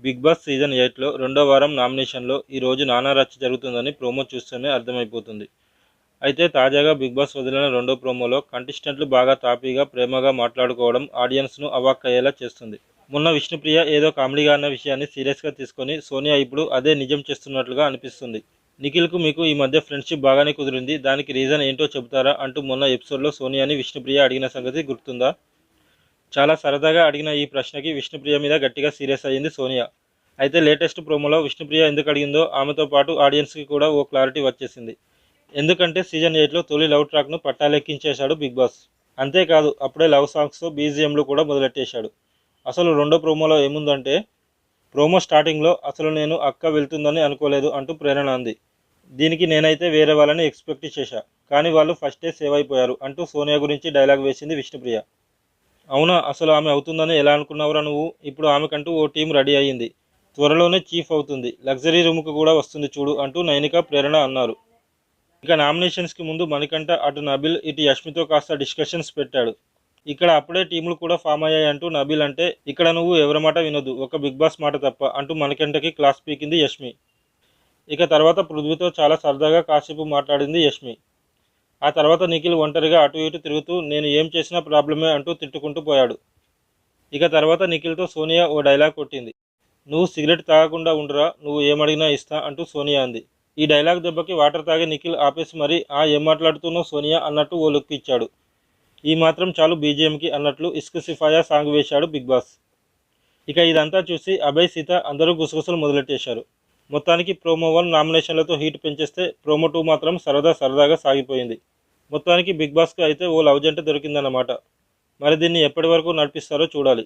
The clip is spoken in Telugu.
బిగ్ బాస్ సీజన్ 8లో రెండో వారం నామినేషన్లో ఈరోజు నానా రచ్చ జరుగుతుందని ప్రోమో చూస్తేనే అర్థమైపోతుంది. అయితే తాజాగా బిగ్ బాస్ వదిలిన రెండో ప్రోమోలో కంటెస్టెంట్లు బాగా తాపీగా ప్రేమగా మాట్లాడుకోవడం ఆడియన్స్ను అవాక్కయ్యేలా చేస్తుంది. మొన్న విష్ణుప్రియ ఏదో కామెడీగా అన్న విషయాన్ని సీరియస్గా తీసుకొని సోనియా ఇప్పుడు అదే నిజం చేస్తున్నట్లుగా అనిపిస్తుంది. నిఖిల్కు మీకు ఈ మధ్య ఫ్రెండ్షిప్ బాగానే కుదిరింది, దానికి రీజన్ ఏంటో చెబుతారా అంటూ మొన్న ఎపిసోడ్లో సోనియాని విష్ణుప్రియ అడిగిన సంగతి గుర్తుందా? చాలా సరదాగా అడిగిన ఈ ప్రశ్నకి విష్ణుప్రియ మీద గట్టిగా సీరియస్ అయ్యింది సోనియా. అయితే లేటెస్ట్ ప్రోమోలో విష్ణుప్రియ ఎందుకు అడిగిందో ఆమెతో పాటు ఆడియన్స్కి కూడా ఓ క్లారిటీ వచ్చేసింది. ఎందుకంటే సీజన్ 8లో తొలి లవ్ ట్రాక్ను పట్టాలెక్కించేశాడు బిగ్ బాస్. అంతేకాదు అప్పుడే లవ్ సాంగ్స్తో బీజిఎంలు కూడా మొదలెట్టేశాడు. అసలు రెండో ప్రోమోలో ఏముందంటే, ప్రోమో స్టార్టింగ్లో అసలు నేను అక్క వెళ్తుందని అనుకోలేదు అంటూ ప్రేరణ అంది. దీనికి నేనైతే వేరే వాళ్ళని ఎక్స్పెక్ట్ చేశా, కానీ వాళ్ళు ఫస్టే సేవ్ అయిపోయారు అంటూ సోనియా గురించి డైలాగ్ వేసింది విష్ణుప్రియ. అవునా, అసలు ఆమె అవుతుందని ఎలా అనుకున్నావురా నువ్వు? ఇప్పుడు ఆమెకంటూ ఓ టీం రెడీ అయ్యింది, త్వరలోనే చీఫ్ అవుతుంది, లగ్జరీ రూమ్కు కూడా వస్తుంది చూడు అంటూ నైనిక ప్రేరణ అన్నారు. ఇక నామినేషన్స్కి ముందు మణికంఠ అటు నబిల్ ఇటు యష్మితో కాస్త డిస్కషన్స్ పెట్టాడు. ఇక్కడ అప్పుడే టీములు కూడా ఫామ్ అయ్యాయి అంటూ నబిల్ అంటే, ఇక్కడ నువ్వు ఎవరి మాట వినొద్దు, ఒక బిగ్ బాస్ మాట తప్ప అంటూ మణికంఠకి క్లాస్ పీకింది యష్మి. ఇక తర్వాత పృథ్వీతో చాలా సరదాగా కాసేపు మాట్లాడింది యష్మి. ఆ తర్వాత నిఖిల్ ఒంటరిగా అటు ఇటు తిరుగుతూ నేను ఏం చేసినా ప్రాబ్లమే అంటూ తిట్టుకుంటూ పోయాడు. ఇక తర్వాత నిఖిల్తో సోనియా ఓ డైలాగ్ కొట్టింది. నువ్వు సిగరెట్ తాగకుండా ఉండరా, నువ్వు ఏమడిగినా ఇస్తా అంటూ సోనియా అంది. ఈ డైలాగ్ దెబ్బకి వాటర్ తాగే నిఖిల్ ఆపేసి మరి ఏం మాట్లాడుతున్నావు సోనియా అన్నట్టు ఓ లుక్ ఇచ్చాడు. ఈ మాత్రం చాలు బీజిఎంకి అన్నట్లు ఇస్క్ సిఫాయా సాంగ్ వేశాడు బిగ్ బాస్. ఇక ఇదంతా చూసి అభయ్, సీత అందరూ గుసగుసలు మొదలెట్టేశారు. మొత్తానికి ప్రోమో 1 నామినేషన్లతో హీట్ పెంచేస్తే ప్రోమో 2 మాత్రం సరదాగా సాగిపోయింది. మొత్తానికి బిగ్ బాస్కు అయితే ఓ లవ్ జంట దొరికిందన్నమాట. మరి దీన్ని ఎప్పటి వరకు నడిపిస్తారో చూడాలి.